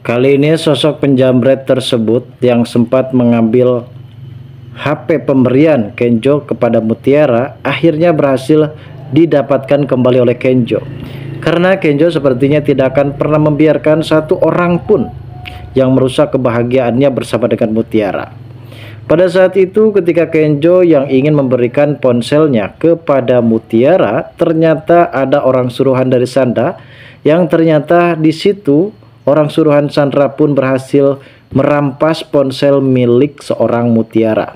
Kali ini sosok penjamret tersebut yang sempat mengambil HP pemberian Kenjo kepada Mutiara akhirnya berhasil didapatkan kembali oleh Kenjo. Karena Kenjo sepertinya tidak akan pernah membiarkan satu orang pun yang merusak kebahagiaannya bersama dengan Mutiara. Pada saat itu ketika Kenjo yang ingin memberikan ponselnya kepada Mutiara, ternyata ada orang suruhan dari Sandra yang ternyata di situ orang suruhan Sandra pun berhasil merampas ponsel milik seorang Mutiara.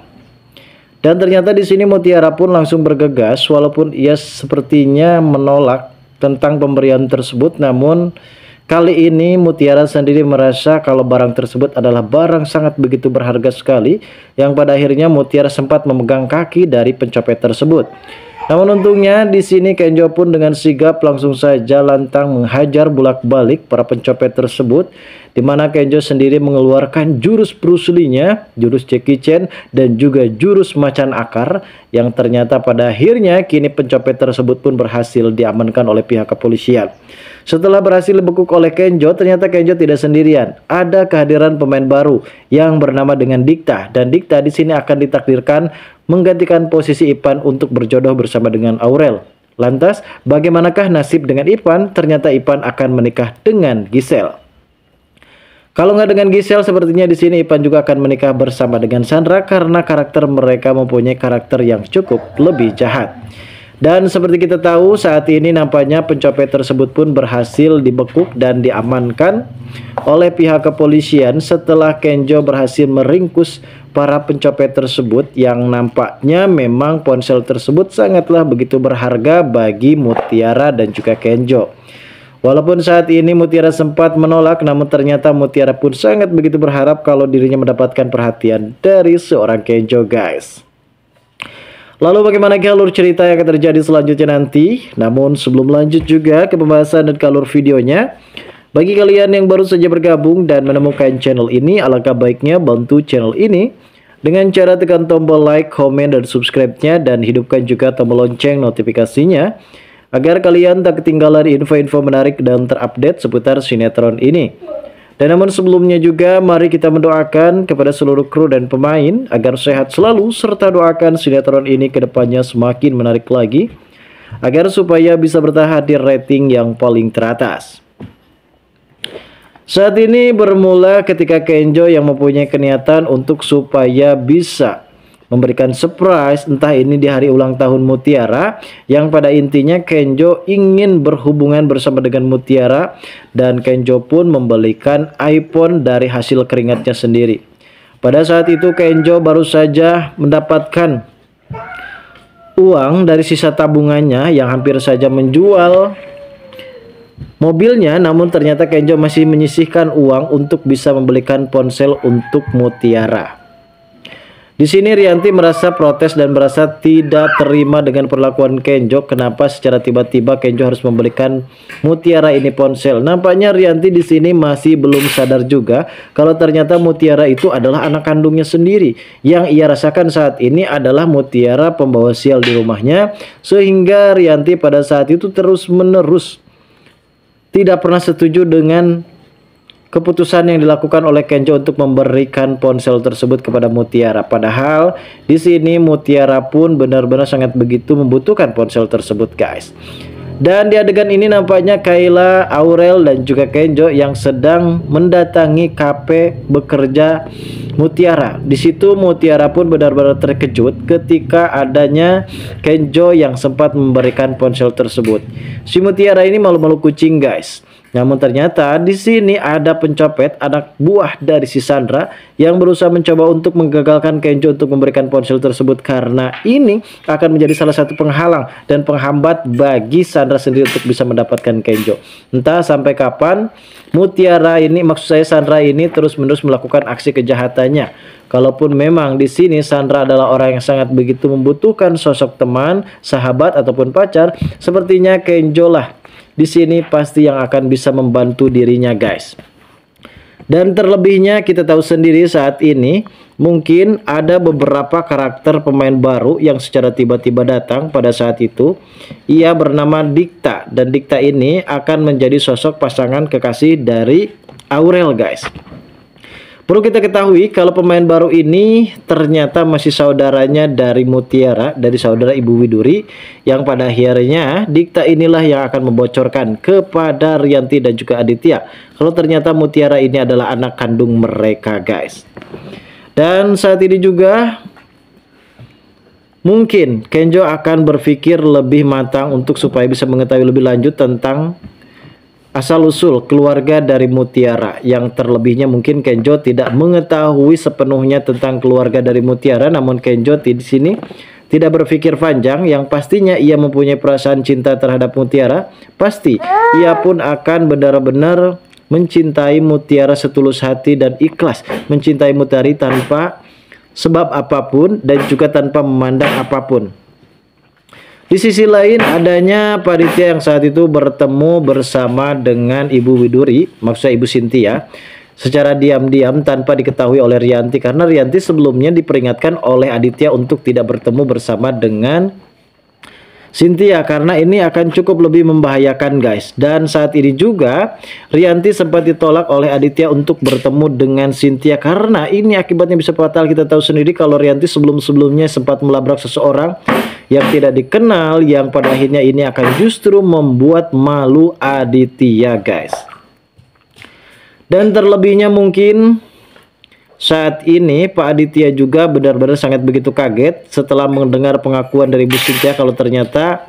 Dan ternyata di sini Mutiara pun langsung bergegas walaupun ia sepertinya menolak tentang pemberian tersebut, namun kali ini Mutiara sendiri merasa kalau barang tersebut adalah barang sangat begitu berharga sekali, yang pada akhirnya Mutiara sempat memegang kaki dari pencopet tersebut. Namun untungnya di sini Kenjo pun dengan sigap langsung saja lantang menghajar bolak-balik para pencopet tersebut, di mana Kenjo sendiri mengeluarkan jurus Bruce Lee-nya, jurus Jackie Chan, dan juga jurus macan akar, yang ternyata pada akhirnya kini pencopet tersebut pun berhasil diamankan oleh pihak kepolisian. Setelah berhasil dibekuk oleh Kenjo, ternyata Kenjo tidak sendirian. Ada kehadiran pemain baru yang bernama dengan Dikta, dan Dikta di sini akan ditakdirkan menggantikan posisi Ipan untuk berjodoh bersama dengan Aurel. Lantas, bagaimanakah nasib dengan Ipan? Ternyata Ipan akan menikah dengan Gisel. Kalau nggak dengan Gisel, sepertinya di sini Ipan juga akan menikah bersama dengan Sandra karena karakter mereka mempunyai karakter yang cukup lebih jahat. Dan seperti kita tahu saat ini nampaknya pencopet tersebut pun berhasil dibekuk dan diamankan oleh pihak kepolisian setelah Kenjo berhasil meringkus para pencopet tersebut, yang nampaknya memang ponsel tersebut sangatlah begitu berharga bagi Mutiara dan juga Kenjo. Walaupun saat ini Mutiara sempat menolak, namun ternyata Mutiara pun sangat begitu berharap kalau dirinya mendapatkan perhatian dari seorang Kenjo, guys. Lalu bagaimana alur cerita yang akan terjadi selanjutnya nanti? Namun sebelum lanjut juga ke pembahasan dan alur videonya, bagi kalian yang baru saja bergabung dan menemukan channel ini, alangkah baiknya bantu channel ini dengan cara tekan tombol like, komen, dan subscribe-nya, dan hidupkan juga tombol lonceng notifikasinya agar kalian tak ketinggalan info-info menarik dan terupdate seputar sinetron ini. Dan namun sebelumnya juga mari kita mendoakan kepada seluruh kru dan pemain agar sehat selalu, serta doakan sinetron ini ke depannya semakin menarik lagi agar supaya bisa bertahan di rating yang paling teratas. Saat ini bermula ketika Kenjo yang mempunyai keniatan untuk supaya bisa memberikan surprise, entah ini di hari ulang tahun Mutiara, yang pada intinya Kenjo ingin berhubungan bersama dengan Mutiara, dan Kenjo pun membelikan iPhone dari hasil keringatnya sendiri. Pada saat itu Kenjo baru saja mendapatkan uang dari sisa tabungannya yang hampir saja menjual mobilnya, namun ternyata Kenjo masih menyisihkan uang untuk bisa membelikan ponsel untuk Mutiara. Di sini Rianti merasa protes dan merasa tidak terima dengan perlakuan Kenjo. Kenapa secara tiba-tiba Kenjo harus memberikan Mutiara ini ponsel? Nampaknya Rianti di sini masih belum sadar juga kalau ternyata Mutiara itu adalah anak kandungnya sendiri. Yang ia rasakan saat ini adalah Mutiara pembawa sial di rumahnya, sehingga Rianti pada saat itu terus-menerus tidak pernah setuju dengan keputusan yang dilakukan oleh Kenjo untuk memberikan ponsel tersebut kepada Mutiara. Padahal di sini Mutiara pun benar-benar sangat begitu membutuhkan ponsel tersebut, guys. Dan di adegan ini nampaknya Kayla, Aurel, dan juga Kenjo yang sedang mendatangi kafe bekerja Mutiara. Di situ Mutiara pun benar-benar terkejut ketika adanya Kenjo yang sempat memberikan ponsel tersebut. Si Mutiara ini malu-malu kucing, guys. Namun ternyata di sini ada pencopet anak buah dari si Sandra yang berusaha mencoba untuk menggagalkan Kenjo untuk memberikan ponsel tersebut, karena ini akan menjadi salah satu penghalang dan penghambat bagi Sandra sendiri untuk bisa mendapatkan Kenjo. Entah sampai kapan Mutiara ini, maksud saya Sandra ini, terus-menerus melakukan aksi kejahatannya. Kalaupun memang di sini Sandra adalah orang yang sangat begitu membutuhkan sosok teman, sahabat, ataupun pacar, sepertinya Kenjo lah di sini pasti yang akan bisa membantu dirinya, guys. Dan terlebihnya kita tahu sendiri saat ini mungkin ada beberapa karakter pemain baru yang secara tiba-tiba datang pada saat itu. Ia bernama Dikta, dan Dikta ini akan menjadi sosok pasangan kekasih dari Aurel guys. Perlu kita ketahui kalau pemain baru ini ternyata masih saudaranya dari Mutiara, dari saudara Ibu Widuri, yang pada akhirnya Dikta inilah yang akan membocorkan kepada Rianti dan juga Aditya kalau ternyata Mutiara ini adalah anak kandung mereka guys. Dan saat ini juga mungkin Kenjo akan berpikir lebih matang untuk supaya bisa mengetahui lebih lanjut tentang asal-usul keluarga dari Mutiara, yang terlebihnya mungkin Kenjo tidak mengetahui sepenuhnya tentang keluarga dari Mutiara. Namun Kenjo di sini tidak berpikir panjang, yang pastinya ia mempunyai perasaan cinta terhadap Mutiara. Pasti ia pun akan benar-benar mencintai Mutiara setulus hati dan ikhlas mencintai Mutiara tanpa sebab apapun dan juga tanpa memandang apapun. Di sisi lain adanya panitia yang saat itu bertemu bersama dengan Ibu Widuri, maksudnya Ibu Cynthia, secara diam-diam tanpa diketahui oleh Rianti, karena Rianti sebelumnya diperingatkan oleh Aditya untuk tidak bertemu bersama dengan Cynthia karena ini akan cukup lebih membahayakan guys. Dan saat ini juga Rianti sempat ditolak oleh Aditya untuk bertemu dengan Cynthia karena ini akibatnya bisa fatal. Kita tahu sendiri kalau Rianti sebelum-sebelumnya sempat melabrak seseorang yang tidak dikenal, yang pada akhirnya ini akan justru membuat malu Aditya guys. Dan terlebihnya mungkin saat ini Pak Aditya juga benar-benar sangat begitu kaget setelah mendengar pengakuan dari Bu Cynthia kalau ternyata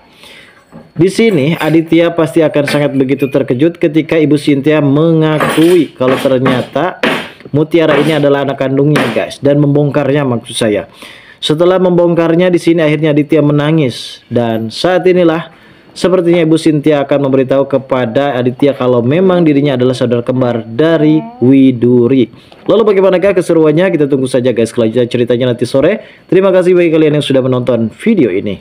di sini Aditya pasti akan sangat begitu terkejut ketika Ibu Cynthia mengakui kalau ternyata Mutiara ini adalah anak kandungnya guys, dan membongkarnya maksud saya. Setelah membongkarnya di sini akhirnya Aditya menangis, dan saat inilah sepertinya Ibu Cynthia akan memberitahu kepada Aditya kalau memang dirinya adalah saudara kembar dari Widuri. Lalu bagaimanakah keseruannya? Kita tunggu saja guys kelanjutan ceritanya nanti sore. Terima kasih bagi kalian yang sudah menonton video ini.